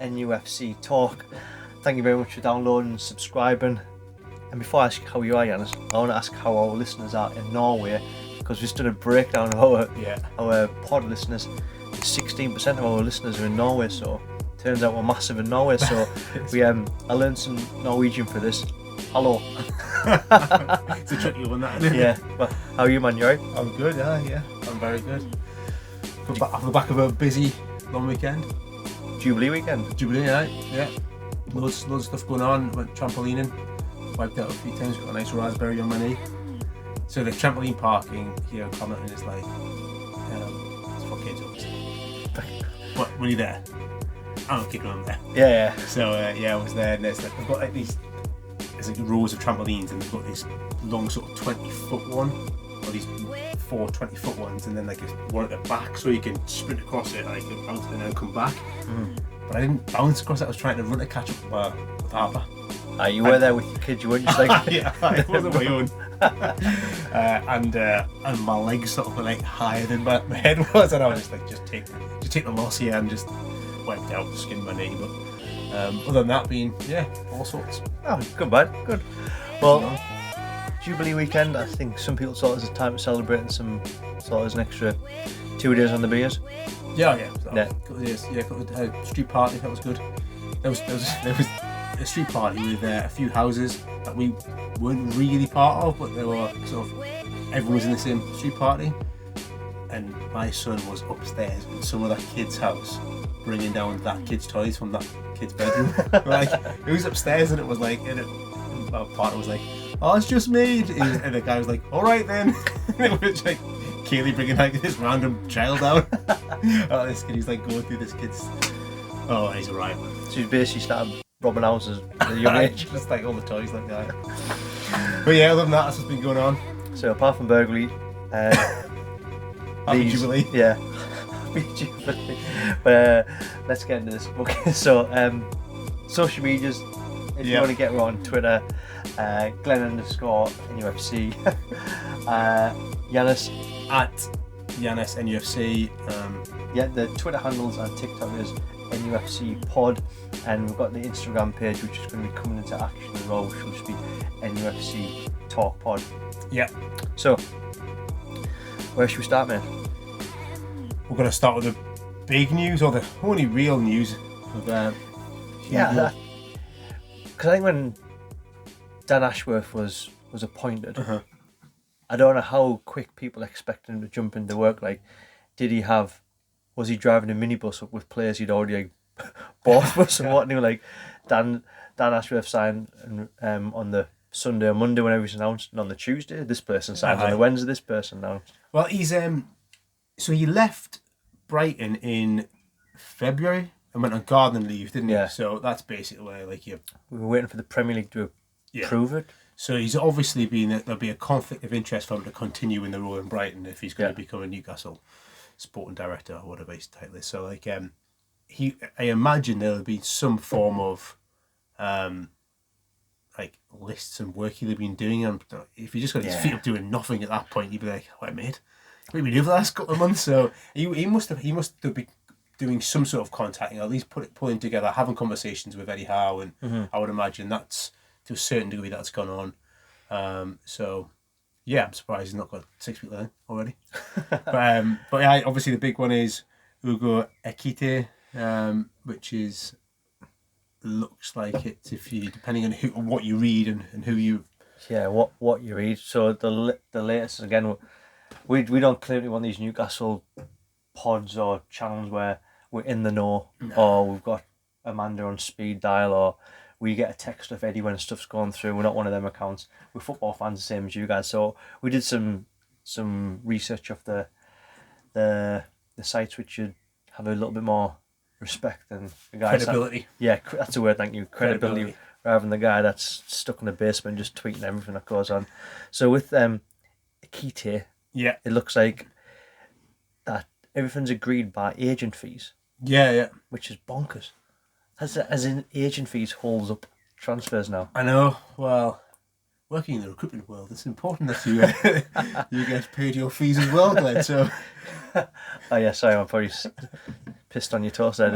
NUFC Talk. Thank you very much for downloading and subscribing. And before I ask how you are, Yanis, I want to ask how our listeners are in Norway, because we've done a breakdown of our pod listeners. 16% of our listeners are in Norway, so turns out we're massive in Norway. So I learned some Norwegian for this. Hello. It's a tricky one, that, isn't it? Yeah, but how are you, man? You right? I'm good, yeah. I'm very good. Off the back of a busy long weekend. Jubilee weekend. Jubilee night, yeah. Loads of stuff going on. Went trampolining, wiped out a few times, got a nice raspberry on my knee. So the trampoline parking here in Connaughton is like, it's for kids obviously. But when you're there, I'm kicking on there. Yeah. So I was there, and there's I've got like these, there's like rows of trampolines, and they've got this long sort of 20-foot one, or these 4 20-foot ones, and then like one at the back, so you can sprint across it, like bounce and then come back. But I didn't bounce across it. I was trying to run to catch up with Harper. You were there with your kids. You weren't just like yeah, it wasn't my own. And my legs sort of were like higher than my head was, and I was just like, just take the loss here, and just wiped out, skinned my knee. But other than that, all sorts. Oh, good, man. Good. Well, Jubilee weekend, I think some people saw it as a time to celebrate, and some saw it as an extra 2 days on the beers. Yeah. Street party, that was good. There was a street party with a few houses that we weren't really part of, but they were sort of, everyone was in the same street party. And my son was upstairs in some other kid's house, bringing down that kid's toys from that kid's bedroom. Like, it was upstairs, and it was like, and my partner was like, "Oh, it's just me," and the guy was like, "All right then." And it was like Kaylee bringing like this random child down. Oh, this kid, he's like going through this kid's. Oh, he's alright. So you basically started robbing houses at a young age. Just like all the toys like that. But yeah, other than that, that's what's been going on. So apart from burglary, Happy Jubilee. Yeah. Happy Jubilee. But let's get into this book. So social medias, if you want to get her on Twitter, Glenn_NUFC, Yanis at Yanis NUFC. The Twitter handles and TikTok is NUFC Pod, and we've got the Instagram page, which is going to be coming into action as well, which will just be NUFC Talk Pod. Yeah. So, where should we start, mate? We're going to start with the big news, or the only real news of because I think when Dan Ashworth was appointed, I don't know how quick people expected him to jump into work. Like, was he driving a minibus up with players he'd already bought us and what? And they were like, Dan Ashworth signed on the Sunday or Monday whenever he's announced, and on the Tuesday this person signed, on the Wednesday this person announced. Well, he's so he left Brighton in February and went on gardening leave, didn't he? So that's basically where we were waiting for the Premier League to approve it. So he's obviously there'll be a conflict of interest for him to continue in the role in Brighton if he's going to become a Newcastle sporting director or whatever his title is. So I imagine there'll be some form of lists and work he'll have been doing. And if he just got his feet up doing nothing at that point, he'd be like, "What, mate? What have we been doing for the last couple of months?" So he must have been doing some sort of contacting, at least pulling together, having conversations with Eddie Howe, and I would imagine that's to a certain degree that's gone on. So yeah, I'm surprised he's not got 6 people in already. but yeah, obviously the big one is Hugo Ekitike, which looks like it, if you, depending on what you read and who you. Yeah, what you read. So the latest, again, we don't clearly want these Newcastle pods or channels where we're in the know, or we've got Amanda on speed dial, or we get a text of Eddie when stuff's going through. We're not one of them accounts. We're football fans, the same as you guys. So we did some research of the sites which should have a little bit more respect than the guys. Credibility. That's a word. Thank you. Credibility. Rather than the guy that's stuck in the basement just tweeting everything that goes on. So with Ekitike, it looks like that everything's agreed by agent fees. Yeah. Which is bonkers. As in agent fees holds up transfers now. I know. Well, working in the recruitment world, it's important that you get paid your fees as well, Glenn. So. Oh yeah, sorry, I'm probably pissed on your toast there.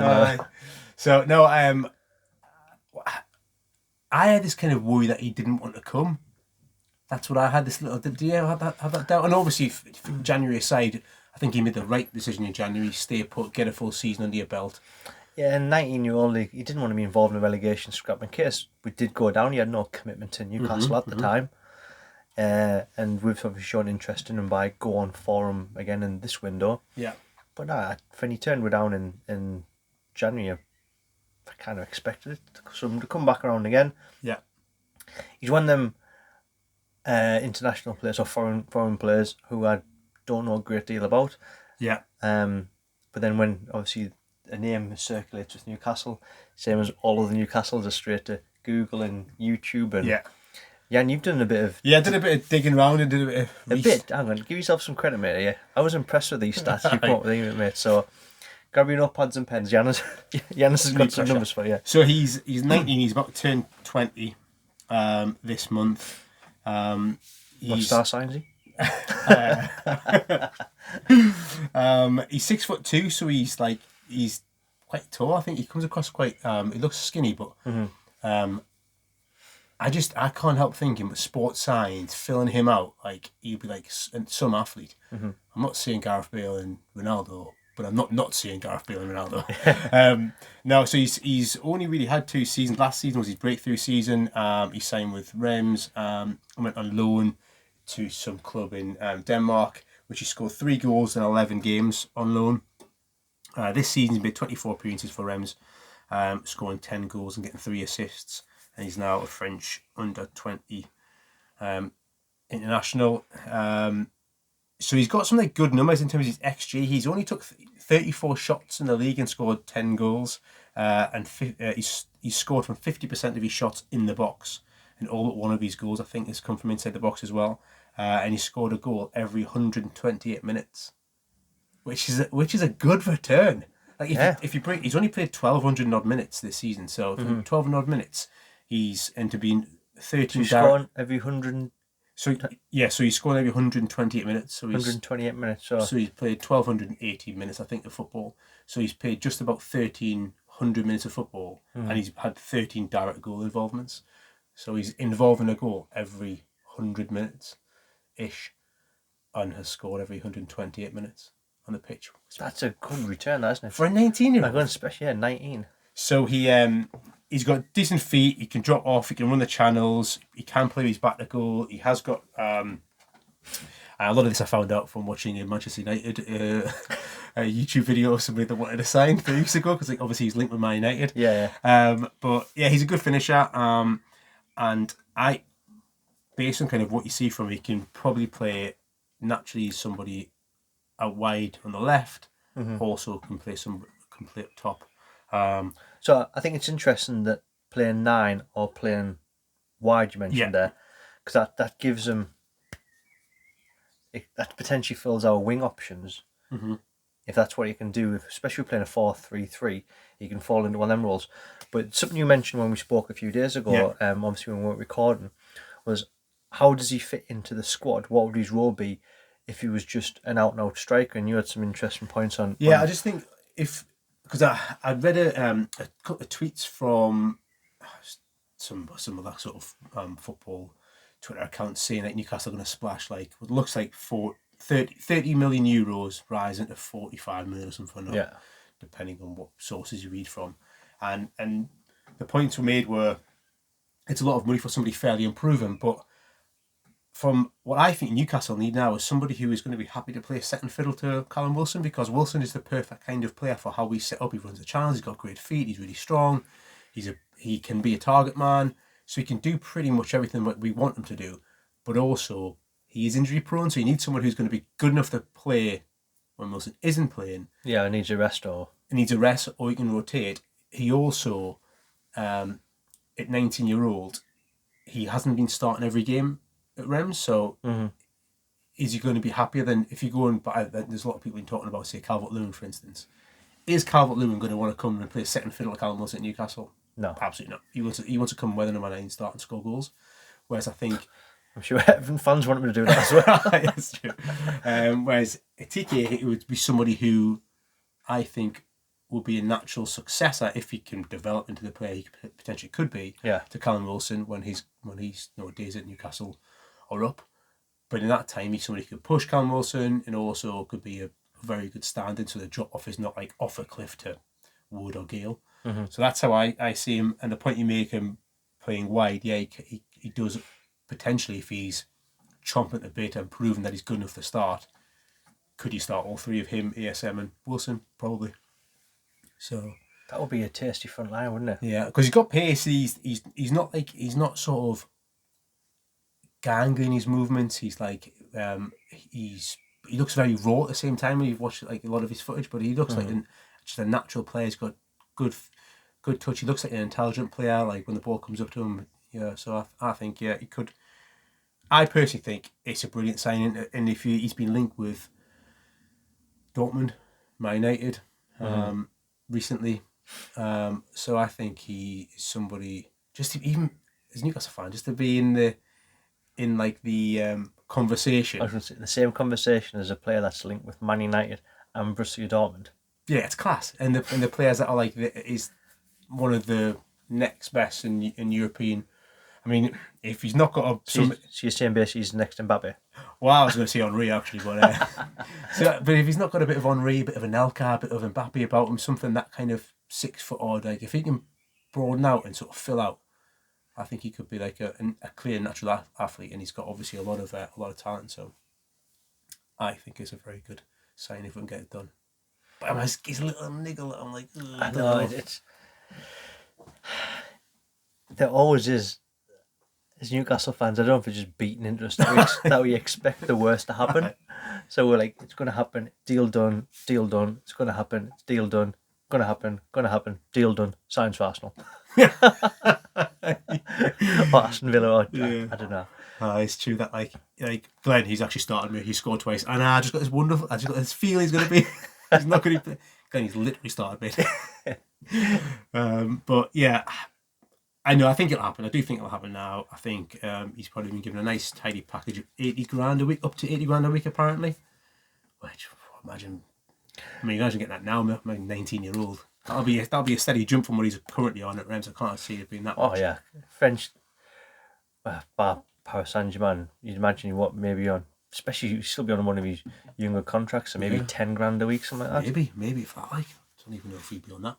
So no, I had this kind of worry that he didn't want to come. That's what I had. This little. Do you ever have that doubt? And obviously, January aside, I think he made the right decision in January. Stay put, get a full season under your belt. Yeah, and 19-year-old, he didn't want to be involved in a relegation scrap. In case we did go down, he had no commitment to Newcastle at the time. And we've obviously shown interest in him by going for him again in this window. Yeah. But when he turned we down in January, I kind of expected it to come back around again. Yeah. He's one of them international players or foreign players who I don't know a great deal about. Yeah. But then when obviously a name circulates with Newcastle, same as all of the Newcastles are straight to Google and YouTube and Yeah. Yeah, and you've done a bit of... Yeah, I did a bit of digging around and did a bit of... hang on, give yourself some credit, mate. Yeah, I was impressed with these stats you brought with you, mate. So, grab your notepads and pens. Giannis has got some numbers for you. So he's 19, he's about to turn 20 this month. What star sign is he? He's 6'2", so he's quite tall. I think he comes across quite... he looks skinny, but... I can't help thinking with sports science, filling him out, like he'd be like some athlete. I'm not seeing Gareth Bale and Ronaldo, but I'm not seeing Gareth Bale and Ronaldo. No, so he's only really had 2 seasons. Last season was his breakthrough season. He signed with Reims, went on loan to some club in Denmark, which he scored 3 goals in 11 games on loan. This season he's made 24 appearances for Reims, scoring 10 goals and getting 3 assists. And he's now a French under-20 international. So he's got some good numbers in terms of his XG. He's only took 34 shots in the league and scored 10 goals. And he's scored from 50% of his shots in the box. And all but one of his goals, I think, has come from inside the box as well. And he scored a goal every 128 minutes, which is a good return. Like if you break, he's only played 1,200 odd minutes this season. So 1,200 odd minutes. He's into being 13. He's scoring every 100. So he's scoring every 128 minutes. So 128 minutes. So he's played 1,280 minutes, I think, of football. So he's played just about 1,300 minutes of football, and he's had 13 direct goal involvements. So he's involved in a goal every 100 minutes ish, and has scored every 128 minutes on the pitch. That's a good return, isn't it? For a 19-year-old. Especially 19. So he's got decent feet. He can drop off. He can run the channels. He can play his back to goal. He has got a lot of this I found out from watching a Manchester United a YouTube video of somebody that wanted to sign 3 weeks ago because obviously he's linked with Man United. But yeah, he's a good finisher. And based on kind of what you see from him, he can probably play naturally somebody out wide on the left. Also can play up top. So I think it's interesting that playing 9 or playing wide you mentioned there, because that gives them, that potentially fills our wing options. If that's what you can do, especially playing a 4-3-3, you can fall into one of them roles. But something you mentioned when we spoke a few days ago, obviously when we weren't recording, was how does he fit into the squad? What would his role be if he was just an out-and-out striker? And you had some interesting points on... I just think because I read a couple of tweets from some of that sort of football Twitter accounts saying that Newcastle are going to splash what looks like 30 million euros rising to 45 million or something. Depending on what sources you read from, and the points were made were it's a lot of money for somebody fairly unproven, but from what I think Newcastle need now is somebody who is going to be happy to play second fiddle to Callum Wilson, because Wilson is the perfect kind of player for how we set up. He runs the channels, he's got great feet, he's really strong, he can be a target man, so he can do pretty much everything that we want him to do, but also he is injury prone, so you need someone who's going to be good enough to play when Wilson isn't playing. Yeah, he needs a rest or he can rotate. He also, at 19-year-old, he hasn't been starting every game at Reims, so is he going to be happier than if you go and there's a lot of people talking about, say, Calvert-Lewin, for instance. Is Calvert-Lewin going to want to come and play second fiddle to Callum Wilson at Newcastle? No. Absolutely not. He wants to come weather number 9 and start and score goals. Whereas I think... I'm sure Everton fans want him to do that as well. That's true. Whereas Ekitike, it would be somebody who I think would be a natural successor if he can develop into the player he potentially could be to Callum Wilson when he's days at Newcastle are up. But in that time, he's somebody who could push Callum Wilson and also could be a very good stand-in, so the drop-off is not like off a cliff to Wood or Gale. So that's how I see him. And the point you make him playing wide, he does potentially, if he's chomping at the bit and proving that he's good enough to start, could you start all three of him, ASM and Wilson? Probably. So that would be a tasty front line, wouldn't it? Yeah, because he's got pace. He's not sort of gangling his movements. He's like he looks very raw at the same time when you've watched like a lot of his footage, but he looks like just a natural player. He's got good touch. He looks like an intelligent player. Like when the ball comes up to him, So I think he could. I personally think it's a brilliant signing, and if he's been linked with Dortmund, Man United, recently, so I think he is somebody just to, even as a Newcastle fan, just to be in the conversation. I was going to say the same conversation as a player that's linked with Man United and Borussia Dortmund. Yeah, it's class, and the players that are like is one of the next best in European. I mean, if he's not got a... So you're saying basically he's the next Mbappe? Well, I was going to say Henry, actually, but but if he's not got a bit of Henry, a bit of Anelka, a bit of Mbappe about him, something that kind of 6 foot odd, like if he can broaden out and sort of fill out, I think he could be like a clear natural athlete, and he's got obviously a lot of talent. So I think it's a very good sign if we can get it done. But he's a little niggle. I'm like, I know it's. There always is. As Newcastle fans, I don't know if we're just beaten into us that we expect the worst to happen. So we're like, it's going to happen, deal done, it's going to happen, deal done, going to happen, deal done, signs for Arsenal. Or Aston Villa, I don't know. It's true that like Glenn, he's actually started me, he scored twice, and I just got this feeling he's going to be, he's not going to play. Glenn, he's literally started me. But yeah, I know. I think it'll happen. I do think it'll happen now. I think he's probably been given a nice, tidy package of $80,000 a week, up to $80,000 a week, apparently. Which imagine getting that now. I'm a 19-year-old. That'll be a steady jump from what he's currently on at Reims. I can't see it being that much. Oh yeah, French bar Paris Saint-Germain. You'd imagine what maybe on, especially you still be on one of his younger contracts, so maybe $10,000 a week, something like that. Maybe if I like. I don't even know if he'd be on that.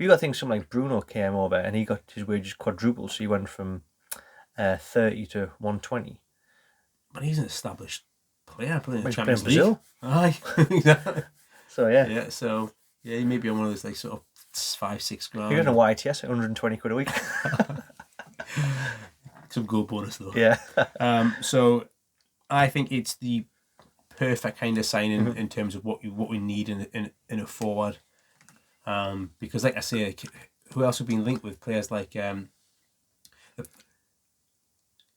You got to think something like Bruno came over and he got his wages quadrupled, so he went from 30 to 120. But he's an established player playing in the Champions Champions League. Aye, exactly. So yeah. So he may be on one of those like sort of 5-6 grand. You're going to YTS at 120 quid a week. Some goal bonus though. Yeah. So I think it's the perfect kind of signing in terms of what we need in a forward. Because like I say, who else have been linked with players like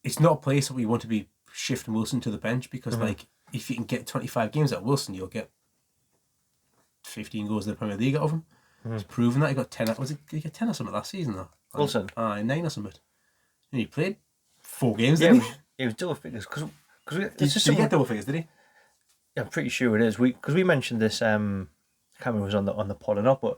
it's not a place that we want to be shifting Wilson to the bench, because like if you can get 25 games at Wilson, you'll get 15 goals in the Premier League out of him. He's proven that. He got 10. Did he get 10 or something last season though? Wilson? 9 or something. And he played 4 games, didn't he? It was double figures. Did he get double figures, did he? Yeah, I'm pretty sure it is. Because we mentioned this, Cameron was on the pod or not, but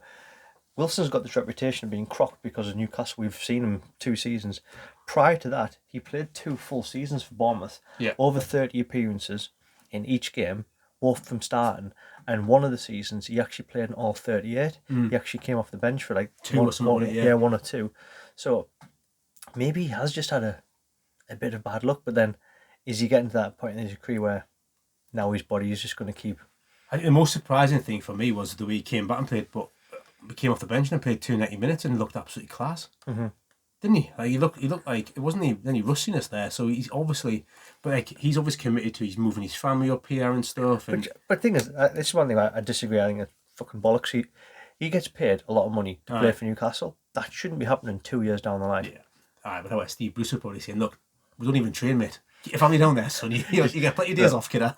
Wilson's got this reputation of being crocked because of Newcastle. We've seen him 2 seasons. Prior to that, he played 2 full seasons for Bournemouth. Yeah. Over 30 appearances in each game, both from starting. And one of the seasons, he actually played in all 38. He actually came off the bench for like 2 or something. Yeah, 1 or 2. So maybe he has just had a bit of bad luck, but then is he getting to that point in his career where now his body is just going to keep... I think the most surprising thing for me was the way he came back and played, but he came off the bench and played 290 minutes and looked absolutely class. Didn't he? Like he looked like it wasn't any rustiness there. So he's obviously, but like he's obviously committed to. He's moving his family up here and stuff. And but the thing is, this is one thing I disagree. I think it's fucking bollocks. He gets paid a lot of money to play for Newcastle. That shouldn't be happening 2 years down the line. Yeah. But how about Steve Bruce would probably saying, "Look, we don't even train, mate. Get your family down there, son. You get plenty of days off, kidder.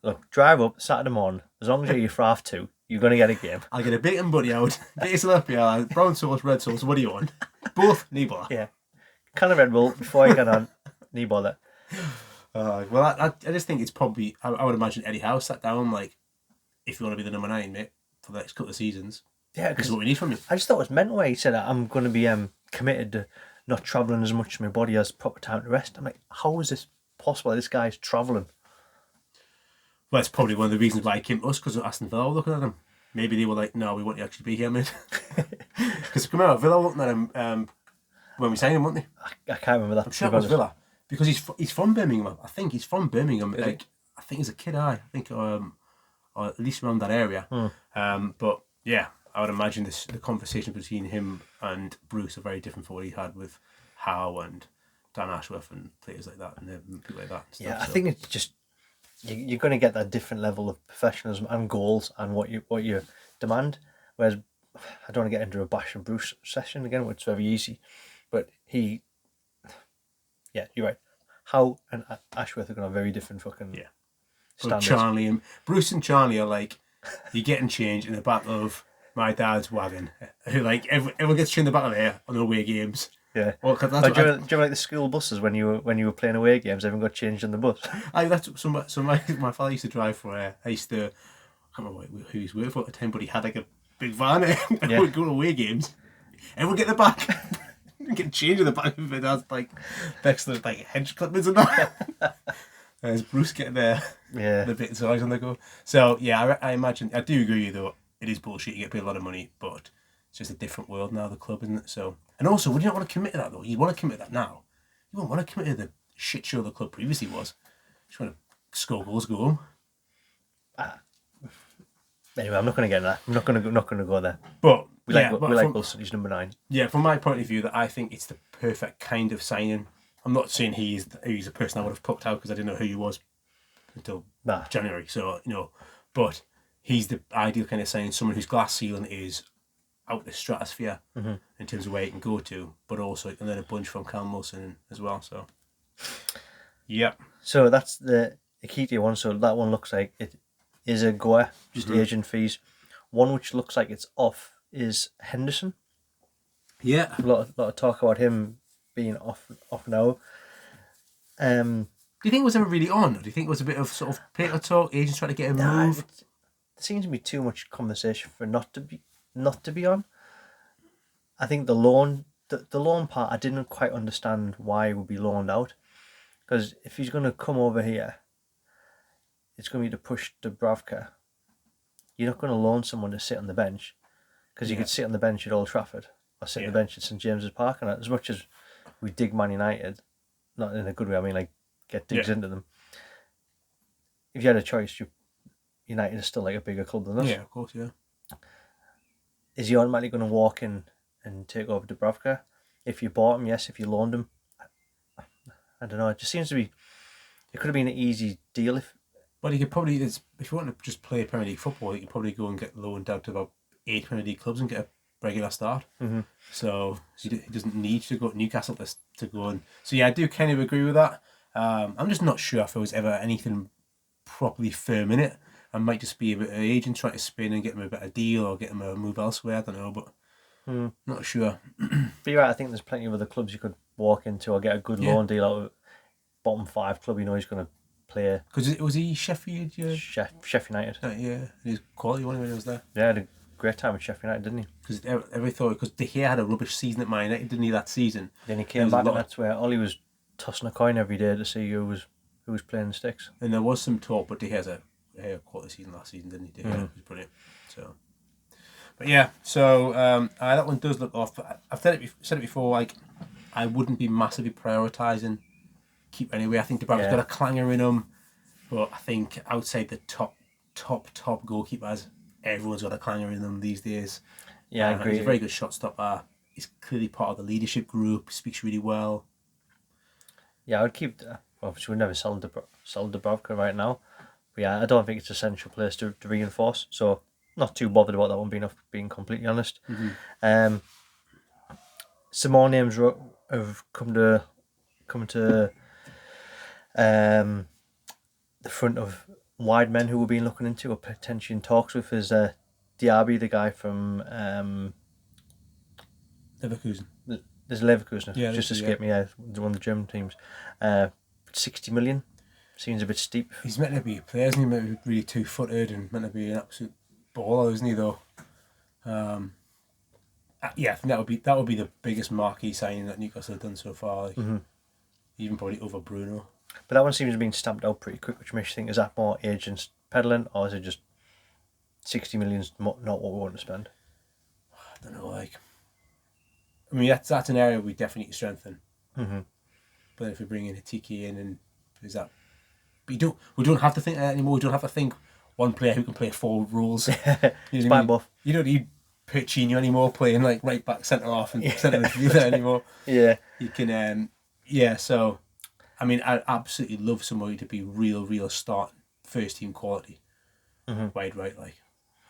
Look, drive up Saturday morning. As long as you're here for half 2, you're going to get a game. I'll get a bacon buddy out, bit of tilapia, brown sauce, red sauce. What do you want? Both, knee bother. Yeah. Can of Red Bull before you get on. Knee bother. Well, I just think it's probably, I would imagine Eddie Howe sat down like, if you want to be the number 9, mate, for the next couple of seasons. Yeah, This because is what we need from you. I just thought it was mental where he said I'm going to be committed to not travelling as much as my body has proper time to rest. I'm like, how is this possible? This guy's travelling. Well, that's probably one of the reasons why he came to us, because Aston Villa were looking at him. Maybe they were like, no, we want you to actually be here, mate. Because come out, Villa were looking at him when we signed him, weren't they? I can't remember that. I'm sure it was Villa. Because he's from Birmingham. I think he's from Birmingham. I think he's a kid, I think, or at least around that area. But yeah, I would imagine the conversation between him and Bruce are very different from what he had with Howe and Dan Ashworth and players like that and people like that. And stuff, I think it's just you're going to get that different level of professionalism and goals and what you demand. Whereas I don't want to get into a bash and Bruce session again, which is very easy, but you're right. Howe and Ashworth are going to have very different fucking standards. Charlie and Bruce and Charlie are like, you're getting changed in the back of my dad's wagon. Who like everyone gets changed in the back of there on away games. Yeah. Well, do you remember like the school buses when you were playing away games? Everyone got changed in the bus. That's my father used to drive for. I used to. I can't remember who he's working for at the time, but he had like a big van. And we'd go to away games. Everyone get in the back. Get changed in the back of my dad's bike. Next to like hedge clippers and that. There's Bruce getting there. Yeah. The bit of eyes on the go. So yeah, I imagine I do agree with you though. It is bullshit. You get paid a lot of money, but it's just a different world now. The club, isn't it? So. And also, would you not want to commit to that though? You want to commit to that now. You won't want to commit to the shit show the club previously was. You just want to score goals, go home. Anyway, I'm not going to get into that. I'm not going to go there. But we like Wilson. He's number 9. Yeah, from my point of view, that I think it's the perfect kind of signing. I'm not saying he's a person I would have plucked out because I didn't know who he was until January. So but he's the ideal kind of signing. Someone whose glass ceiling is out the stratosphere in terms of where he can go to, but also you can learn a bunch from Callum Wilson as well. So, yeah. So that's the Ekitike one. So that one looks like it is a goer, just agent fees. One which looks like it's off is Henderson. Yeah. A lot of talk about him being off now. Do you think it was ever really on? Or do you think it was a bit of sort of paper talk, agents trying to get him moved? There seems to be too much conversation for not to be on. I think the loan part, I didn't quite understand why he would be loaned out. Because if he's going to come over here, it's going to be to push Dubravka. You're not going to loan someone to sit on the bench, because you could sit on the bench at Old Trafford or sit on the bench at St James's Park. And as much as we dig Man United, not in a good way, I mean like get digs into them. If you had a choice, United is still like a bigger club than us. Yeah, of course, yeah. Is he automatically going to walk in and take over Dubravka? If you bought him, yes. If you loaned him, I don't know. It just seems to be. It could have been an easy deal if. Well, you could probably, if you want to just play Premier League football, you could probably go and get loaned out to about 8 Premier League clubs and get a regular start. Mm-hmm. So he doesn't need to go to Newcastle to go and. So yeah, I do kind of agree with that. I'm just not sure if there was ever anything properly firm in it. I might just be a bit of an agent trying to spin and get him a better deal or get him a move elsewhere. I don't know, but not sure. But you're right, I think there's plenty of other clubs you could walk into or get a good loan deal out of. Bottom 5 club, he's going to play. Because was he Sheffield? Yeah. Sheffield United. Yeah, he was quality when he was there. Yeah, had a great time at Sheffield United, didn't he? Because everybody thought, because De Gea had a rubbish season at Man United, didn't he, that season? Then he came back and that's where Ollie was tossing a coin every day to see who was playing the sticks. And there was some talk, but De Gea had a quality season last season, didn't he? De Gea was brilliant. So, but yeah, so that one does look off. But I've said it before, like, I wouldn't be massively prioritising keep anyway. I think Dubravka's got a clanger in him, but I think outside the top goalkeepers, everyone's got a clanger in them these days. Yeah, I agree. He's a very good shot stopper. He's clearly part of the leadership group. Speaks really well. Yeah, I would keep. Obviously, we've never sold Dubravka right now. But yeah, I don't think it's an essential place to reinforce. So not too bothered about that one. Being completely honest. Mm-hmm. Some more names have come to the front of wide men who we've been looking into or potentially in talks with is Diaby, the guy from Leverkusen. There's Leverkusen, just escaped me. Yeah, one of the German teams. 60 million seems a bit steep. He's meant to be a player, isn't he? Meant to be really 2-footed and meant to be an absolute baller, isn't he? Though. Yeah, I think that would be the biggest marquee signing that Newcastle have done so far. Like, even probably over Bruno. But that one seems to have been stamped out pretty quick, which makes you think, is that more agents peddling, or is it just 60 million's not what we want to spend? I don't know, like... I mean, that's an area we definitely need to strengthen. But if we bring in Ekitike in, and is that... But we don't have to think that anymore. We don't have to think one player who can play 4 roles. You know Buff. You don't need Perchino anymore playing like right back, centre half, and centre midfielder anymore. Yeah. You can... so... I mean, I'd absolutely love somebody to be real starting first team quality. Wide right, like.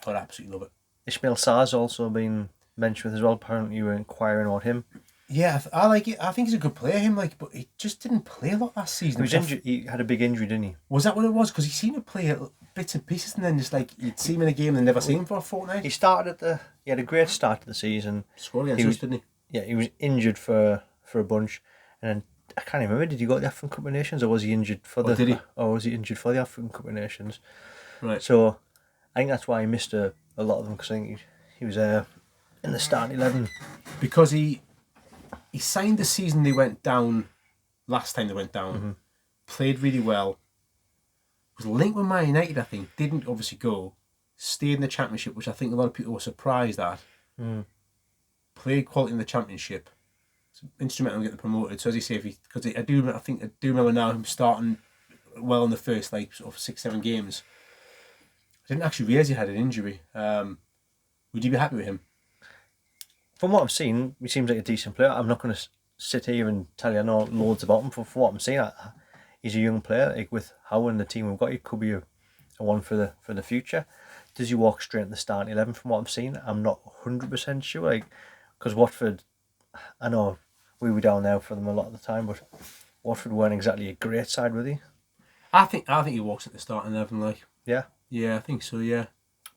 I'd absolutely love it. Ismail Sarr's also been mentioned with as well. Apparently you were inquiring about him. Yeah, I like it. I think he's a good player, him, like, but he just didn't play a lot last season. He was injured. He had a big injury, didn't he? Was that what it was? Because he seemed to play bits and pieces, and then just like you'd see him in a game and never see him for a fortnight. He had a great start to the season. Scored against us, didn't he? Yeah, he was injured for a bunch, and then I can't remember. Did he go to the African Cup of Nations, or was he injured for the? Did he? Or was he injured for the African Cup of Nations? Right. So, I think that's why he missed a lot of them, because I think he was in the starting 11 because he signed the season they went down. Last time they went down, played really well. Was linked with Man United, I think. Didn't obviously go. Stayed in the Championship, which I think a lot of people were surprised at. Played quality in the Championship. Instrumental in getting promoted. So as you say, because I do remember now him starting well in the first like sort of 6-7 games. I didn't actually realise he had an injury. Would you be happy with him? From what I've seen, he seems like a decent player. I'm not going to sit here and tell you I know loads about him. From what I'm seeing, he's a young player. Like with Howe and the team we've got, he could be a one for the future. Does he walk straight in the starting 11? From what I've seen, I'm not 100% sure. Like, because Watford, I know we were down there for them a lot of the time, but Watford weren't exactly a great side, were they? I think he walks at the starting 11, like. Yeah. Yeah, I think so. Yeah.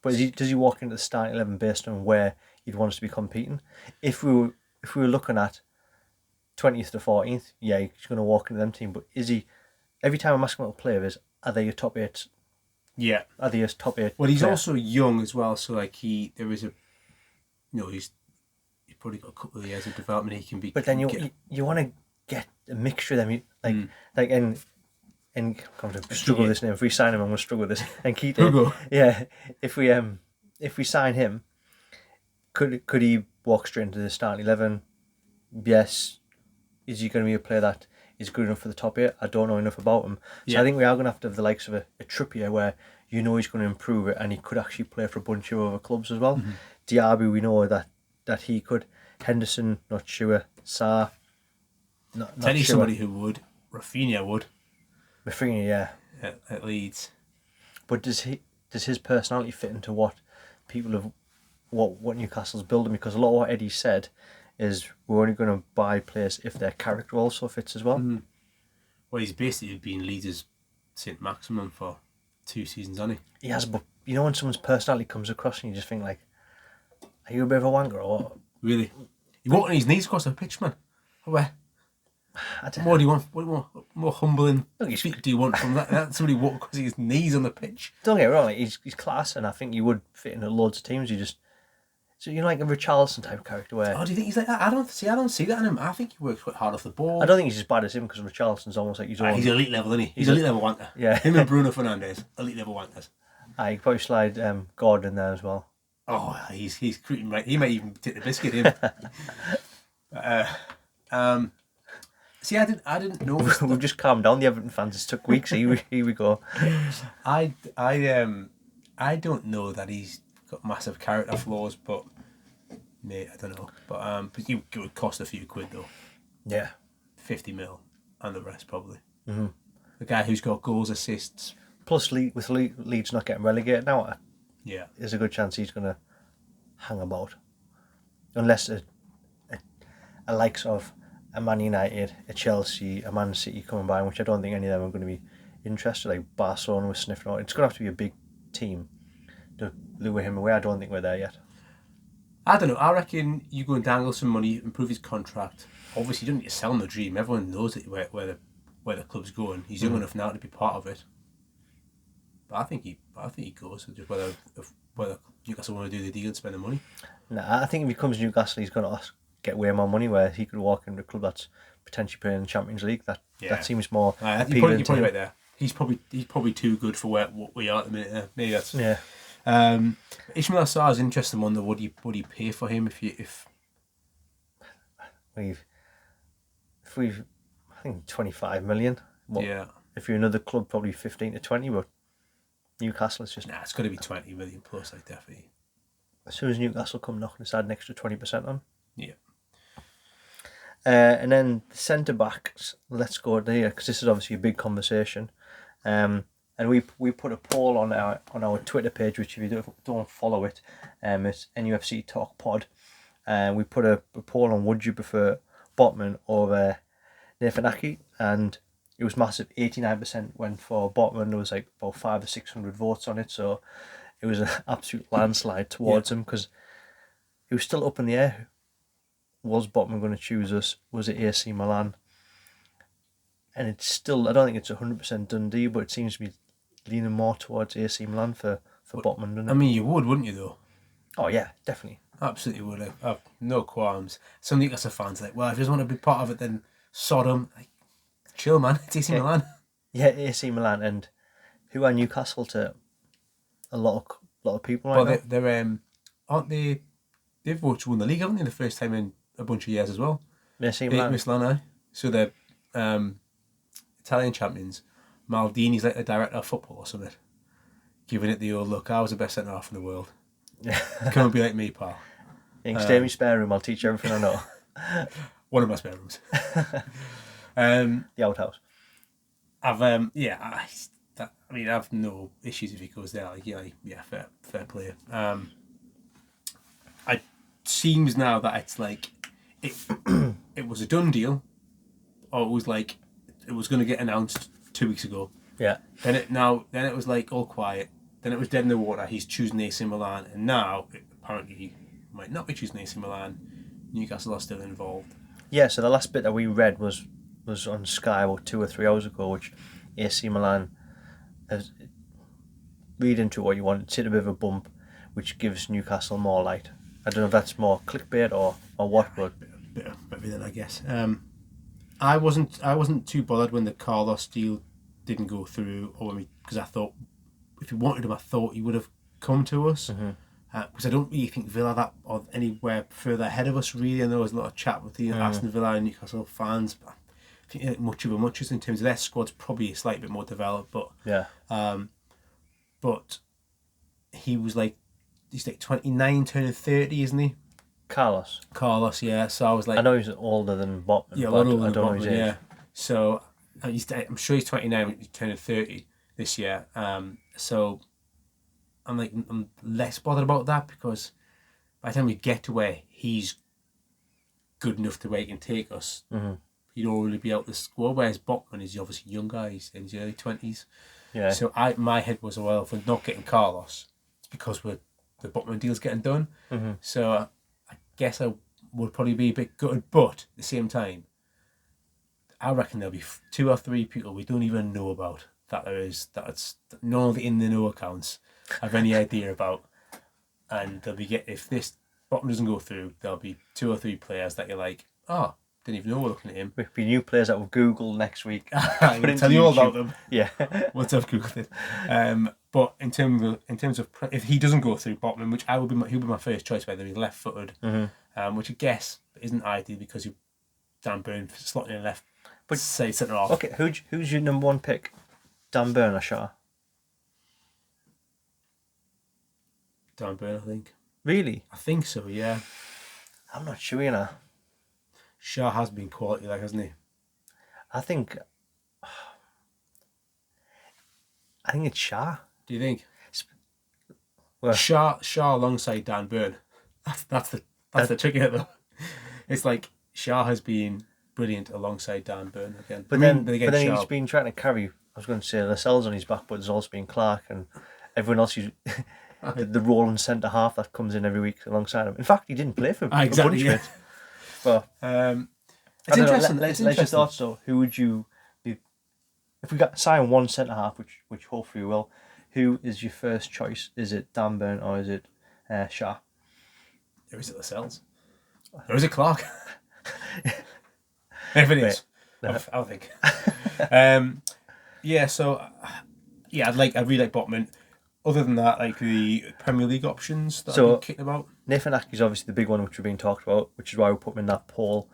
But does he walk into the starting 11 based on where you'd want us to be competing? If we were looking at 20th to 14th, yeah, he's going to walk into them team. But is he? Every time I'm asking about a player, are they your top 8? Yeah. Are they his top 8? Well, he's also young as well, so like he's probably got a couple of years of development he can be. But then you want to get a mixture of them, like and I'm going to struggle with this name. If we sign him, I'm going to struggle with this. And Keita, Hugo. Yeah, if we sign him, could he walk straight into the starting 11? Yes. Is he going to be a player that is good enough for the top 8? I don't know enough about him. So I think we are going to have the likes of a Trippier, where you know he's going to improve it, and he could actually play for a bunch of other clubs as well. Diaby, we know that he could. Henderson, not sure. Sarr, not Tell you sure. somebody who would. Rafinha would. Rafinha, yeah. At Leeds. But does his personality fit into what people have, what Newcastle's building? Because a lot of what Eddie said is we're only going to buy players if their character also fits as well. Well, he's basically been Leeds' St. Maximum for 2 seasons, hasn't he? He has, but you know when someone's personality comes across and you just think like, are you a bit of a wanker or what? Really? He walked on his knees across the pitch, man. Where? I don't What do you want? What more humbling feat do you want from that? Somebody walk across his knees on the pitch. Don't get me wrong, like, he's class, and I think you would fit into loads of teams. So you're like a Richarlison type of character where... Oh, do you think he's like that? I don't see that in him. I think he works quite hard off the ball. I don't think he's as bad as him, because Richarlison's almost like his own... He's elite level, isn't he? He's elite level wanker. Yeah. Him and Bruno Fernandes, elite level wankers. You could probably slide Gordon in there as well. Oh, he's creeping right. He might even take the biscuit in. See, I didn't know. We've just calmed down the Everton fans. It's took weeks. Here we go. I don't know that he's got massive character flaws, but mate, I don't know. But it would cost a few quid though. Yeah, 50 mil, and the rest probably. The guy who's got goals, assists. Plus, with Leeds not getting relegated now, Yeah, there's a good chance he's going to hang about, unless a likes of a Man United, a Chelsea, a Man City coming by, which I don't think any of them are going to be interested. Like Barcelona was sniffing out. It's going to have to be a big team to lure him away. I don't think we're there yet. I don't know. I reckon you go and dangle some money, improve his contract. Obviously, you don't need to sell him the dream. Everyone knows that where the club's going. He's young enough now to be part of it. But I think he goes. Just whether Newcastle want to do the deal and spend the money. Nah, I think if he comes to Newcastle, he's going to get way more money. Where he could walk into a club that's potentially playing in the Champions League. That seems more appealing. You're probably right there. He's probably too good for what we are at the minute. Maybe that's Ismail Assar is interesting one though. What do you pay for him if we've I think 25 million. If you're another club, probably 15 to 20. But Newcastle is just it's got to be 20 million plus. Like definitely. As soon as Newcastle come knocking, it's add an extra 20% on. Yeah. And then the centre backs. Let's go there because this is obviously a big conversation. And we put a poll on our Twitter page, which if you don't follow it, it's NUFC Talk Pod. And we put a poll on: would you prefer Botman over Nathan Aki? And it was massive. 89% went for Botman. There was like about 500 or 600 votes on it, so it was an absolute landslide towards him because it was still up in the air. Was Botman going to choose us? Was it AC Milan? And it's still, I don't think it's 100% done deal, but it seems to be leaning more towards AC Milan for Botman, doesn't it? I mean, you would, wouldn't you, though? Oh, yeah, definitely. Absolutely would. I have no qualms. Some Newcastle fans are like, well, if you just want to be part of it, then Sodom. Like, chill, man. It's AC Milan. Yeah, AC Milan. And who are Newcastle to a lot of people right now? They're aren't they? They've won the league, haven't they? The first time in a bunch of years as well. AC Milan. So they're Italian champions. Maldini's like the director of football or something. Giving it the old look. I was the best centre half in the world. Yeah. Come and be like me, pal. You can stay in my spare room. I'll teach you everything I know. One of my spare rooms. The outhouse. I have no issues if he goes there. Fair play. It seems now that it's like it was a done deal, or it was like it was going to get announced 2 weeks ago. Yeah. Then it was like all quiet. Then it was dead in the water. He's choosing AC Milan, and now apparently he might not be choosing AC Milan. Newcastle are still involved. Yeah. So the last bit that we read was on Sky about 2 or 3 hours ago, which AC Milan has read into what you want. It's hit a bit of a bump, which gives Newcastle more light. I don't know if that's more clickbait or what, but bit of everything, I guess. I wasn't too bothered when the Carlos deal didn't go through, because I thought if he wanted him, I thought he would have come to us. Because I don't really think Villa that or anywhere further ahead of us. Really, and there was a lot of chat with the Aston Villa and Newcastle fans. But I think much of a muchness in terms of their squad's probably a slightly bit more developed. But but he was like. He's like 29, turning 30, isn't he? Carlos, yeah. So I was like... I know he's older than Botman. Yeah, a lot older than Botman, yeah. So I'm sure he's 29, he's turning 30 this year. So I'm less bothered about that because by the time we get to where he's good enough to where he can take us, he'd already be out the squad, whereas Botman is obviously young guy, he's in his early 20s. Yeah. So my head was, well, if we're not getting Carlos, it's because the Botman deal's getting done. So I guess I would probably be a bit gutted, but at the same time, I reckon there'll be 2 or 3 people we don't even know about that's none of the in the know accounts have any idea about, and they'll be if this Botman doesn't go through, there'll be 2 or 3 players that you're like, oh, didn't even know we're looking at him. There'll be new players that will Google next week. I'll tell you all about them. Yeah. Once I've Googled it. But in terms of if he doesn't go through Botman, which he'll be my first choice, whether he's left-footed, which I guess isn't ideal because you Dan Burn slotting in left, but say centre half. Okay, who's your number 1 pick? Dan Burn or Shaw? Dan Burn, I think. Really? I think so. Yeah. I'm not sure, you know. Shaw has been quality, hasn't he? I think it's Shaw. Do you think? Well, Shaw alongside Dan Burn. That's the tricky bit though. It's like Shaw has been brilliant alongside Dan Burn again. But then he's been trying to carry. I was going to say Lascelles on his back, but there's also been Clark and everyone else. The rolling centre half that comes in every week alongside him. In fact, he didn't play for exactly. Yeah. But it's interesting. Let's your thoughts though. Who would you be if we got sign 1 centre half, which hopefully we will? Who is your first choice? Is it Dan Burn or is it Shah. Or is it Lascelles? Or is it Clark? If it is, I'll think. Yeah, so yeah, I really like Botman. Other than that, like the Premier League options that I've been kicking about. Nathan Ake's obviously the big one which we've been talked about, which is why we put him in that poll.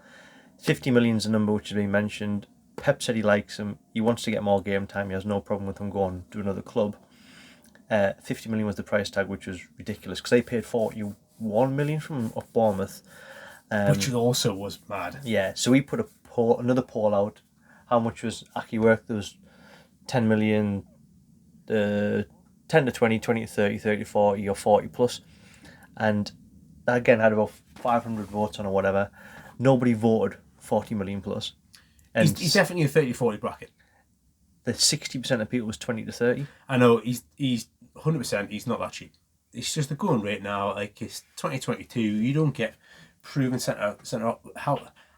50 million's the number which has been mentioned. Pep said he likes him. He wants to get more game time. He has no problem with him going to another club. 50 million was the price tag, which was ridiculous because they paid 41 million from off Bournemouth. Which also was mad. Yeah, so we put another poll out. How much was Ake worth? There was 10 million, 10 to 20, 20 to 30, 30 to 40, or 40 plus. And that again had about 500 votes on or whatever. Nobody voted 40 million plus. And he's definitely a 30-40 bracket. The 60% of people was 20 to 30. I know, he's 100%, he's not that cheap. It's just the going rate now, like it's 2022, you don't get proven centre up.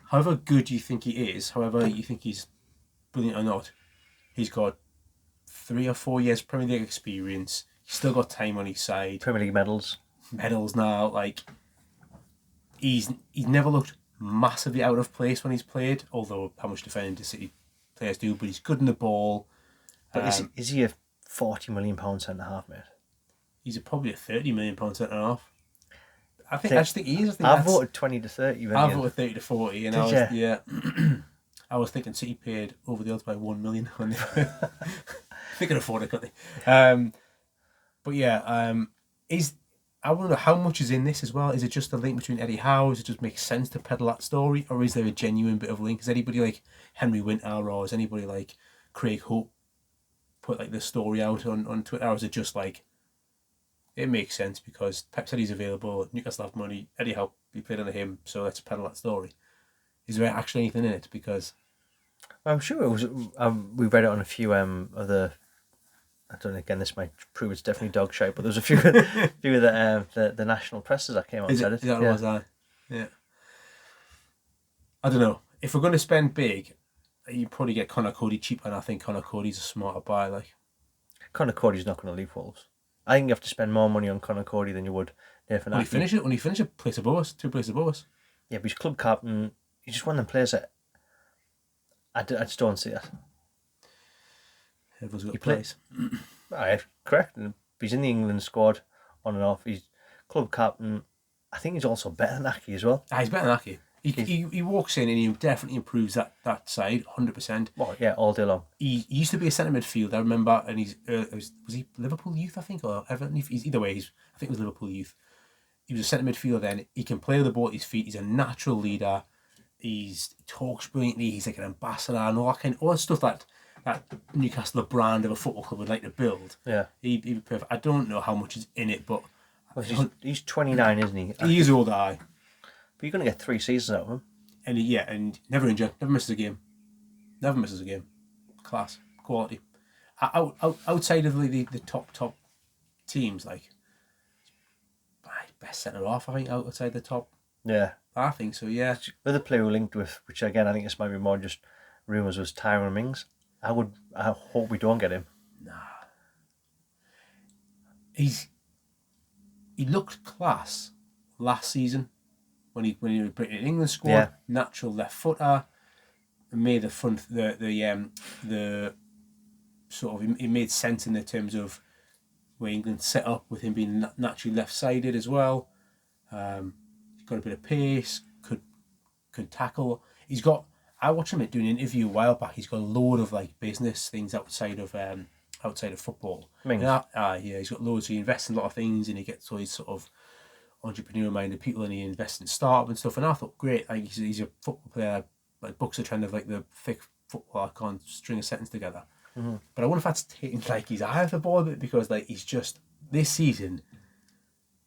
However good you think he is, however you think he's brilliant or not, he's got 3 or 4 years Premier League experience. He's still got time on his side. Premier League medals now. Like he's never looked massively out of place when he's played. Although how much defending do City players do, but he's good in the ball. But is he a £40 million centre half, mate? He's probably a £30 million centre half. I just think he is. I voted 20 to 30. I voted 30 to 40, and I was thinking City paid over the odds by 1 million when they could afford it, couldn't they? But yeah, I wonder how much is in this as well. Is it just a link between Eddie Howe? Does it just make sense to peddle that story, or is there a genuine bit of link? Is anybody like Henry Winter or is anybody like Craig Hope put like this story out on Twitter, or is it just like it makes sense because Pep said he's available, Newcastle have money, Eddie Howe be played under him, so let's peddle that story? Is there actually anything in it? Because I'm sure it was. We read it on a few other. I don't know. Again, this might prove it's definitely dog shite, but there's a few of the national presses that came out and said it. Is that what was I? Yeah. I don't know. If we're going to spend big, you probably get Connor Cody cheaper, and I think Connor Cody's a smarter buy. Like Connor Cody's not going to leave Wolves. I think you have to spend more money on Connor Cody than you would Nathan Ake. When he finish a place above us, 2 places above us. Yeah, but he's club captain. He's just one of them players that I just don't see it. Everyone's got a place. Correct. He's in the England squad on and off. He's club captain. I think he's also better than Ake as well. He's better than Ake. He walks in and he definitely improves that side 100%. Well, yeah, all day long. He used to be a centre midfield, I remember, and he's was he Liverpool youth, I think, or Everton? Either way, I think it was Liverpool youth. He was a centre midfielder then. He can play with the ball at his feet. He's a natural leader. He talks brilliantly. He's like an ambassador and all that stuff that Newcastle, the brand of a football club, would like to build. Yeah, he'd be perfect. I don't know how much is in it, but he's 29, isn't he? He is old, aye. But you're going to get 3 seasons out of him. And and never injured, never misses a game. Class, quality. Outside of the top teams, like best centre half, I think, outside the top. Yeah, I think so. Yeah. The other player we linked with, which again I think this might be more just rumours, was Tyrone Mings. I hope we don't get him. Nah. He looked class last season when he was in England squad. Yeah. Natural left footer. Made the front the sort of it made sense in the terms of where England set up with him being naturally left sided as well. He's got a bit of pace. Could tackle. I watched him doing an interview a while back. He's got a load of like business things outside of football. Yeah, he's got loads. He invests in a lot of things, and he gets all these sort of entrepreneur-minded people, and he invests in startup and stuff. And I thought, great, like he's a football player. Like books a trend of like the thick football. I can't string a sentence together. Mm-hmm. But I wonder if that's taking like his eye off the ball a bit, because like he's just this season.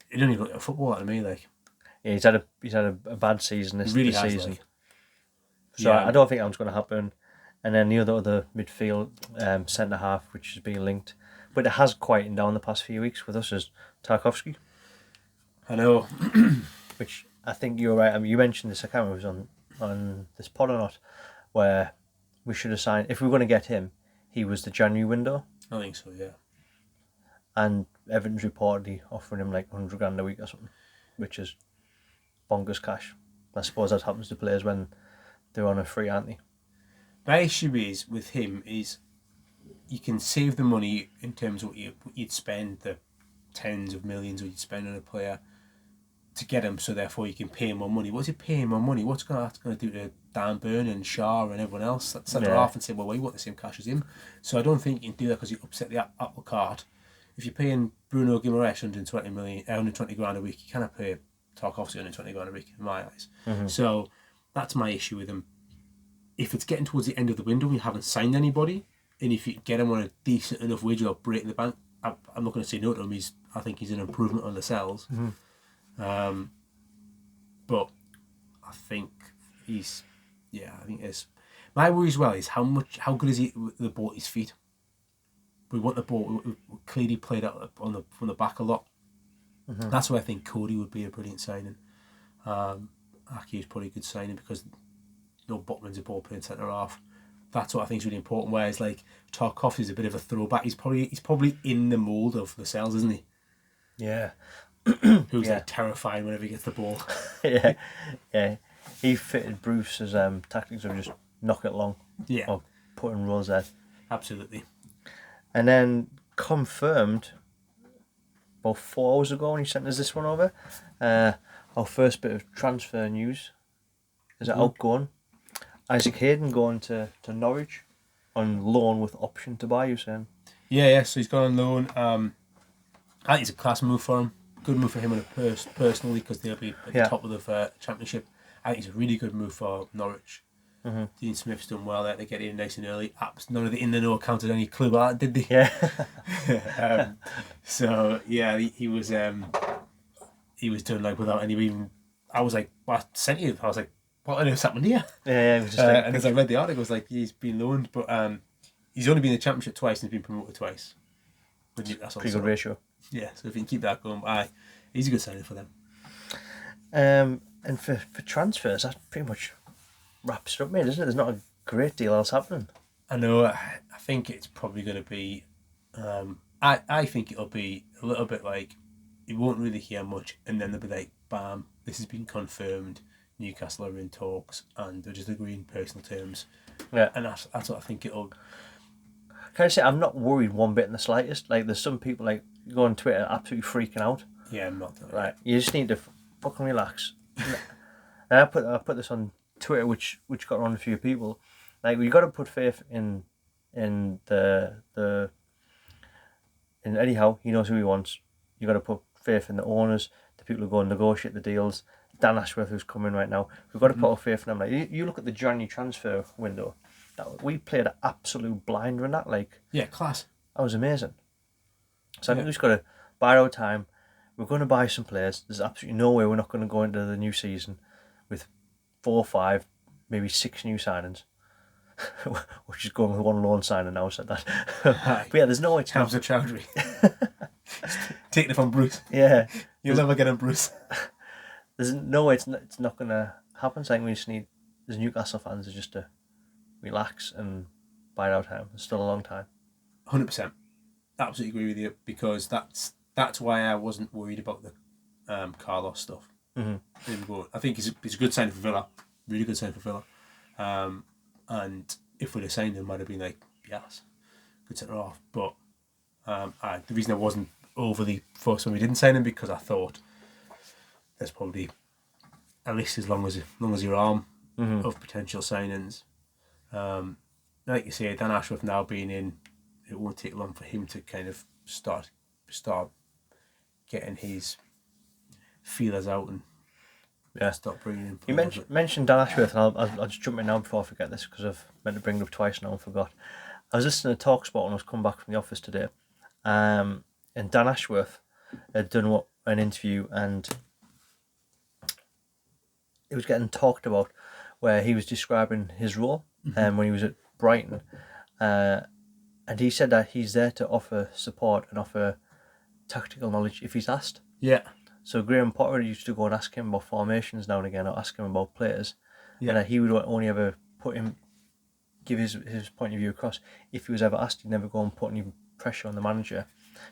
He don't even look at football to me. Like yeah, he's had a bad season this season. Like, so I don't think that's going to happen. And then the other midfield centre half, which is being linked, but it has quietened down the past few weeks with us, is Tarkowski. I know. Which I think you're right. I mean, you mentioned this. I can't remember if it was on this pod or not, where we should have signed, if we were going to get him, he was the January window. I think so, yeah. and Everton's reportedly offering him like 100 grand a week or something, which is bonkers cash. I suppose that happens to players when they're on a free, aren't they? My issue is with him is you can save the money in terms of what you'd spend, the tens of millions you'd spend on a player to get him, so therefore you can pay him more money. What's he paying more money? What's that's going to do to Dan Burn and Shaw and everyone else? That set her off and say, well, we want the same cash as him. So I don't think you can do that because you upset the apple cart. If you're paying Bruno Guimaraes 120 grand a week, you cannot pay Tarkovsky 120 grand a week in my eyes. So that's my issue with him. If it's getting towards the end of the window and you haven't signed anybody, and if you get him on a decent enough wage or breaking the bank, I'm not going to say no to him. I think he's an improvement on Lascelles. But I think I think it's my worry as well is how good is he with the ball at his feet. We want the ball. We clearly played out from the back a lot. That's why I think Cody would be a brilliant signing. Aki is probably a good signing because Botman's a ball playing centre half. That's what I think is really important. Whereas like Tarkovsky's a bit of a throwback. He's probably in the mould of Lascelles, isn't he? Yeah. Who's like terrifying whenever he gets the ball. yeah. He fitted Bruce's tactics of just knock it long. Yeah. Or putting rolls there. Absolutely. And then confirmed about 4 hours ago when he sent us this one over. Our first bit of transfer news is outgoing. Isaac Hayden going to Norwich on loan with option to buy, you saying? Yeah, so he's gone on loan. I think it's a class move for him. Good move for him on a personally because they'll be at the top of the championship. I think it's a really good move for Norwich. Dean Smith's done well there to get in nice and early. None of the in the know counted any clue about that, did they? Yeah. So yeah, he was done like without any even. I was like, well, I sent you. I was like, what on earth's happened here? Yeah. It was just like, and as I read the article, it was like he's been loaned, but he's only been in the championship twice and he's been promoted twice. That's pretty good ratio. Yeah, so if you can keep that going, he's a good signing for them. And for transfers, that pretty much wraps it up, mate, isn't it? There's not a great deal else happening. I know. I think it's probably going to be. I think it'll be a little bit like you won't really hear much, and then they'll be like, "Bam! This has been confirmed. Newcastle are in talks, and they're just agreeing personal terms." Yeah, and that's what I think it'll. Can I say I'm not worried one bit in the slightest? Like, there's some people like you go on Twitter absolutely freaking out. Yeah, I'm not. Right, you just need to fucking relax. And I put this on Twitter, which got around a few people. Like, you got to put faith in anyhow. He knows who he wants. You got to put faith in the owners, the people who go and negotiate the deals. Dan Ashworth, who's coming right now. We've got to put our faith in them. Like, you look at the January transfer window. We played an absolute blinder in that. Like, yeah, class. That was amazing. So I think we've just got to bide our time. We're going to buy some players. There's absolutely no way we're not going to go into the new season with 4 or 5, maybe 6 new signings. We're just going with one loan signing now, said that. But yeah, there's no way. Hamza Chowdhury. Taking it from Bruce. Yeah. You'll never get him, Bruce. There's no way it's not going to happen. So I think we just need, as Newcastle fans, is just to relax and bide our time. It's still a long time. 100%. Absolutely agree with you, because that's why I wasn't worried about the Carlos stuff. I think it's a good sign for Villa. Really good sign for Villa. And if we'd have signed him, I'd have been like, yes, good centre off. But the reason I wasn't overly fussed when we didn't sign him, because I thought there's probably a list as long as your arm of potential signings. Like you say, Dan Ashworth now being in, it won't take long for him to kind of start getting his feelers out and start bringing in. You mentioned Dan Ashworth, and I'll just jump in now before I forget this, because I've meant to bring it up twice now and forgot. I was listening to TalkSport when I was coming back from the office today, and Dan Ashworth had done an interview, and it was getting talked about where he was describing his role when he was at Brighton, and he said that he's there to offer support and offer tactical knowledge if he's asked. Yeah. So Graham Potter used to go and ask him about formations now and again, or ask him about players, and he would only ever give his point of view across if he was ever asked. He'd never go and put any pressure on the manager.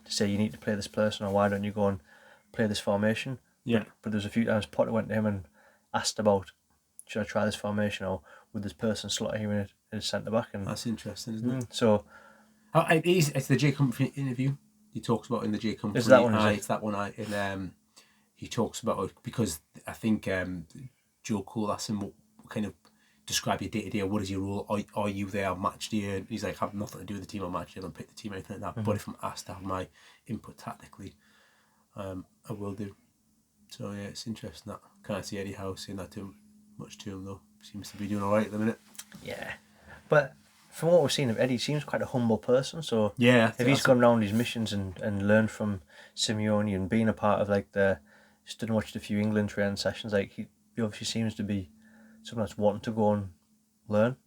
to say you need to play this person, or why don't you go and play this formation. Yeah. But there's a few times Potter went to him and asked about, should I try this formation, or would this person slot here in a centre back? And that's interesting, isn't it? So it's the Jay Company interview. He talks about in the Jay Company. Is that one? It's that one. He talks about it because I think Joe Cole asked him what kind of describe your day to day. What is your role? Are you there on match day? And he's like, I have nothing to do with the team on match day. I don't pick the team, anything like that. But if I'm asked to have my input tactically, I will do. So yeah, it's interesting that. Can't see Eddie Howe saying that too much to him though. Seems to be doing all right at the minute. Yeah, but from what we've seen of Eddie, he seems quite a humble person. So yeah, if he's gone around his missions and learned from Simeone and being a part of like just didn't watch a few England training sessions, like he obviously seems to be someone that's wanting to go and learn.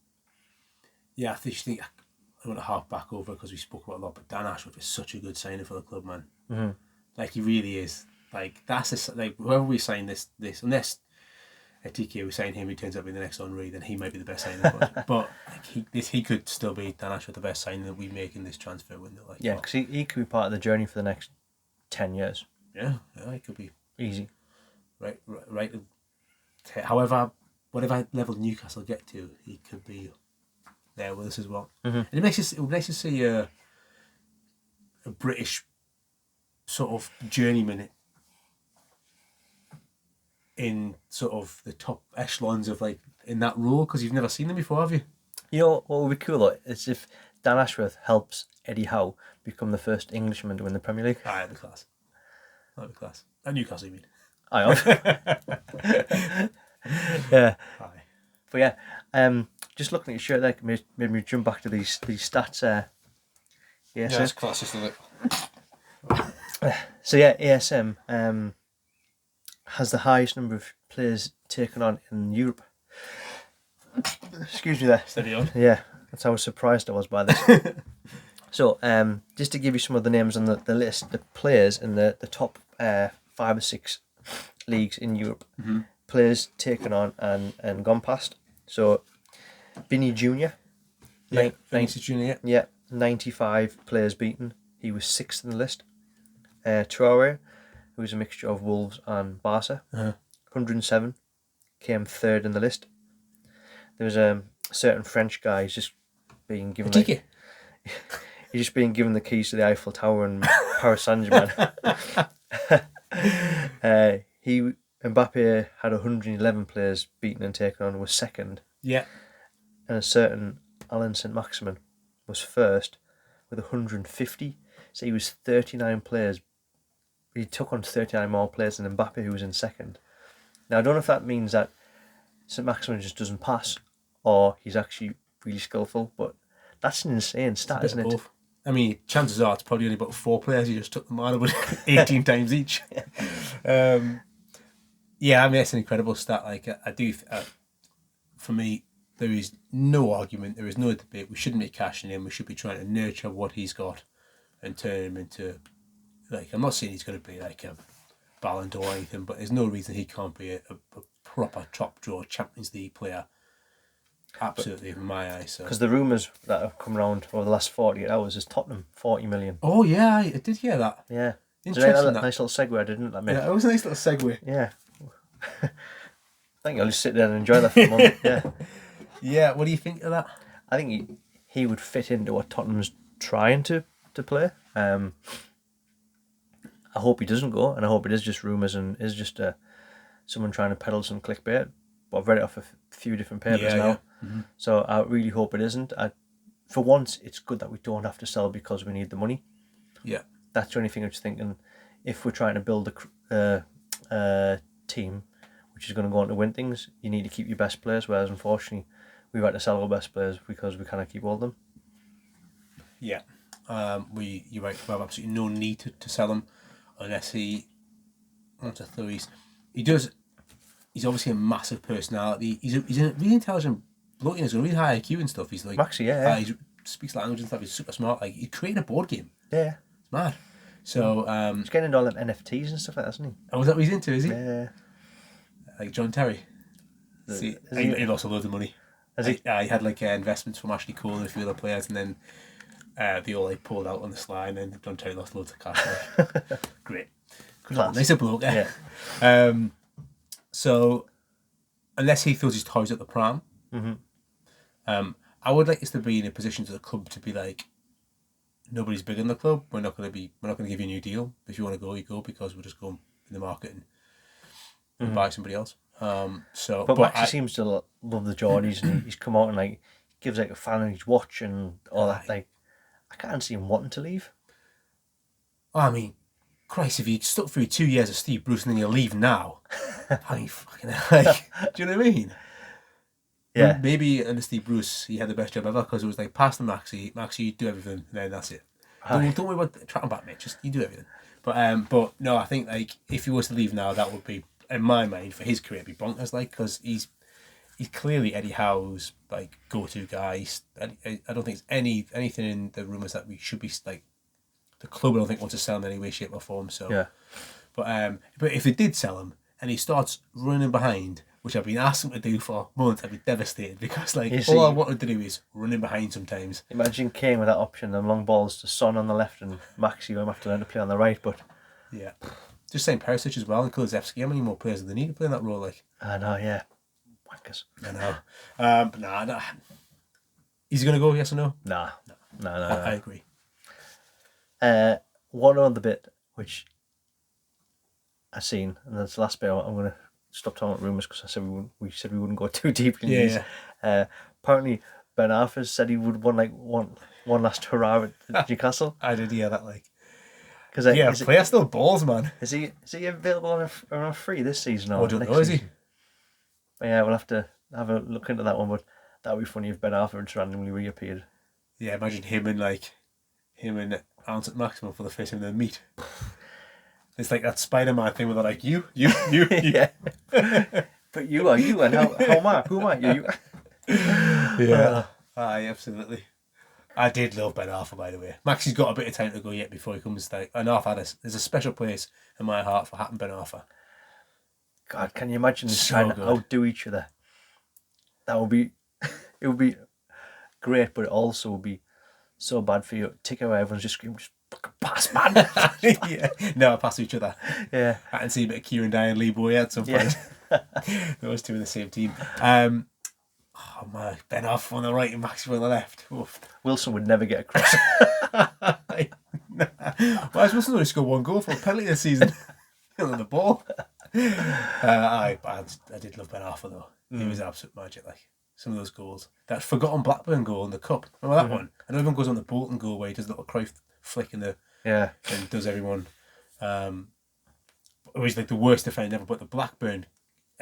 Yeah, I think I want to hark back over because we spoke about a lot, but Dan Ashworth is such a good signing for the club, man. Mm-hmm. Like he really is. Like that's like whoever we sign this unless Ekitike we sign him, he turns up in the next Henry, then he might be the best signing. But like, he could still be Dan Ashworth the best signing that we make in this transfer window. Like yeah, because he could be part of the journey for the next 10 years. Yeah, he could be easy. Right. However, whatever level Newcastle get to, he could be there with us as well. Mm-hmm. And it would be nice to see a British sort of journeyman in sort of the top echelons of like in that role, because you've never seen them before, have you? You know what would be cool though is if Dan Ashworth helps Eddie Howe become the first Englishman to win the Premier League. That'd be class. That'd be class. At Newcastle, you mean? I have. Yeah. Aye. But yeah, just looking at your shirt there made me jump back to these stats. Yeah, it's classist, isn't it? So yeah, ASM has the highest number of players taken on in Europe. Excuse me there. Steady on. Yeah, that's how surprised I was by this. So just to give you some of the names on the list, the players in the top 5 or 6 leagues in Europe, mm-hmm. players taken on and gone past. So Vinny Jr. Jr. Yeah, 95 players beaten. He was 6th in the list. Traore, who was a mixture of Wolves and Barca, 107, came 3rd in the list. There was a certain French guy who's just being given he's just being given the keys to the Eiffel Tower and Paris Saint-Germain. Mbappe had 111 players beaten and taken on, was 2nd. Yeah. And a certain Alan Saint-Maximin was 1st with 150. So he was 39 players. He took on 39 more players than Mbappe, who was in 2nd. Now, I don't know if that means that Saint-Maximin just doesn't pass or he's actually really skillful, but that's an insane stat, isn't it? Both. I mean, chances are it's probably only about 4 players he just took them on about 18 times each. Yeah, I mean, it's an incredible stat. Like, I do, for me, there is no argument, there is no debate. We shouldn't be cashing in. We should be trying to nurture what he's got and turn him into, like, I'm not saying he's going to be like a Ballon d'Or or anything, but there's no reason he can't be a proper top draw Champions League player. Absolutely, in my eyes. Because the rumours that have come around over the last 48 hours is Tottenham, 40 million. Oh, yeah, I did hear that. Yeah. Interesting. Nice little segue, I didn't that, mate? Yeah, it was a nice little segue. Yeah. I think I'll just sit there and enjoy that for a moment. Yeah. Yeah, what do you think of that? I think he would fit into what Tottenham's trying to play. I hope he doesn't go, and I hope it is just rumours and is just someone trying to peddle some clickbait. But I've read it off a few different papers now. Yeah. Mm-hmm. So I really hope it isn't. For once, it's good that we don't have to sell because we need the money. Yeah. That's the only thing I'm just thinking. If we're trying to build a team which is going to go on to win things, you need to keep your best players, whereas unfortunately we've had to sell our best players because we cannot keep all of them. Yeah. You're right, we have absolutely no need to sell him unless he wants to throw he's obviously a massive personality. He's a really intelligent bloke. He's got a really high IQ and stuff. He's like Maxi, yeah. He speaks language and stuff. He's super smart. Like, he's creating a board game. Yeah. It's mad. So he's getting into all them NFTs and stuff like that, isn't he? Oh, is that what he's into, is he? Yeah. Like John Terry. He lost a load of money. He had like investments from Ashley Cole and a few other players, and then they all like pulled out on the slide and John Terry lost loads of cash. Like, great. Class. Nice bloke, yeah. So, unless he throws his toys at the pram, I would like us to be in a position to the club to be like, nobody's big in the club. We're not going to give you a new deal. If you want to go, you go, because we'll just go in the market and buy somebody else. But Maxi seems to love the Geordies, and he's come out and like gives like a fan and his watch and all that. Like, I can't see him wanting to leave. I mean, Christ, if you stuck through 2 years of Steve Bruce and then you leave now, I mean, fucking like, do you know what I mean? Yeah. Maybe under Steve Bruce, he had the best job ever, because it was like, pass the Maxi, you do everything, and then that's it. Don't worry about tracking back, mate. Just you do everything. But no, I think like if he was to leave now, that would be, in my mind, for his career, be bonkers. Like, because he's clearly Eddie Howe's like go-to guy. I don't think there's anything in the rumours that we should be like. The club, I don't think, wants to sell him in any way, shape, or form. So yeah. But if they did sell him and he starts running behind, which I've been asking him to do for months, I'd be devastated, because like all I wanted to do is running behind sometimes. Imagine Kane with that option, them long balls to Son on the left and Maxi going to have to learn to play on the right. But yeah, just saying Perisic as well and Kulusevski. How many more players do they need to play in that role? Like, I know, yeah, wankers. I know, but nah. Is he gonna go? Yes or no? No. I agree. One other bit which I seen, and that's the last bit. I'm going to stop talking about rumours, because I said we said we wouldn't go too deep in these. Apparently, Ben Arthur said he would want one last hurrah at Newcastle. I did hear that, like. Because player still balls, man. Is he available on a free this season or I don't next know, is season? he? But yeah, we'll have to have a look into that one. But that would be funny if Ben Arthur just randomly reappeared. Yeah, imagine him and Ounce at Maximum for the first time they meet. It's like that Spider-Man thing where they're like, you. Yeah. But you are you, and how am I? Who am I? You. Yeah. Aye, absolutely. I did love Ben Arthur, by the way. Maxi's got a bit of time to go yet before he comes. Like, and there's a special place in my heart for Hat and Ben Arthur. God, can you imagine them So trying to good. outdo each other? It would be great, but it also would be so bad for you. Take away, everyone's just screaming, just fucking pass, man. Yeah. No, pass to each other. Yeah. I can see a bit of Kieran Dye and Lee Boyer at some point. Those two in the same team. Oh my, Ben Arthur on the right and Maxi on the left. Oof. Wilson would never get across. Why has Wilson only scored one goal for a penalty this season? On the ball. I did love Ben Arthur though. He was absolute magic. Like some of those goals. That forgotten Blackburn goal in the cup. Remember that one? I know everyone goes on the Bolton goal where he does a little Cruyff flick in the and does everyone. It was like the worst defender ever. But the Blackburn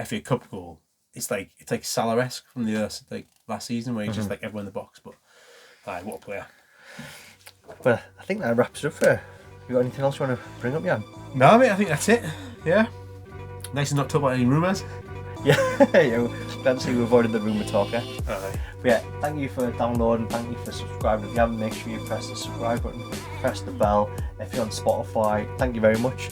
FA Cup goal, it's like Salah-esque from the last season where he's just like everyone in the box. But what a player! But I think that wraps it up for. You got anything else you want to bring up, Jan? No, mate. I think that's it. Yeah. Nice to not talk about any rumours. Yeah, glad to see we avoided the rumour talk. But yeah, thank you for downloading, thank you for subscribing. If you haven't, make sure you press the subscribe button, press the bell. If you're on Spotify, thank you very much.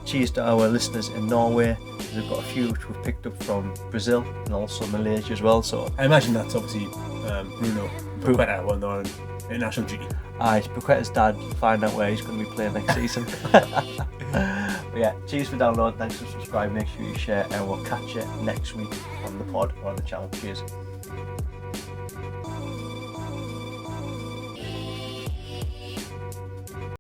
Cheers to our listeners in Norway. We've got a few which we've picked up from Brazil and also Malaysia as well. So I imagine that's obviously Bruno Paqueta when they're on international duty. It's Paqueta's dad. Find out where he's going to be playing next season. But yeah, cheers for downloading, thanks for subscribing, make sure you share, and we'll catch you next week on the pod or on the channel. Cheers.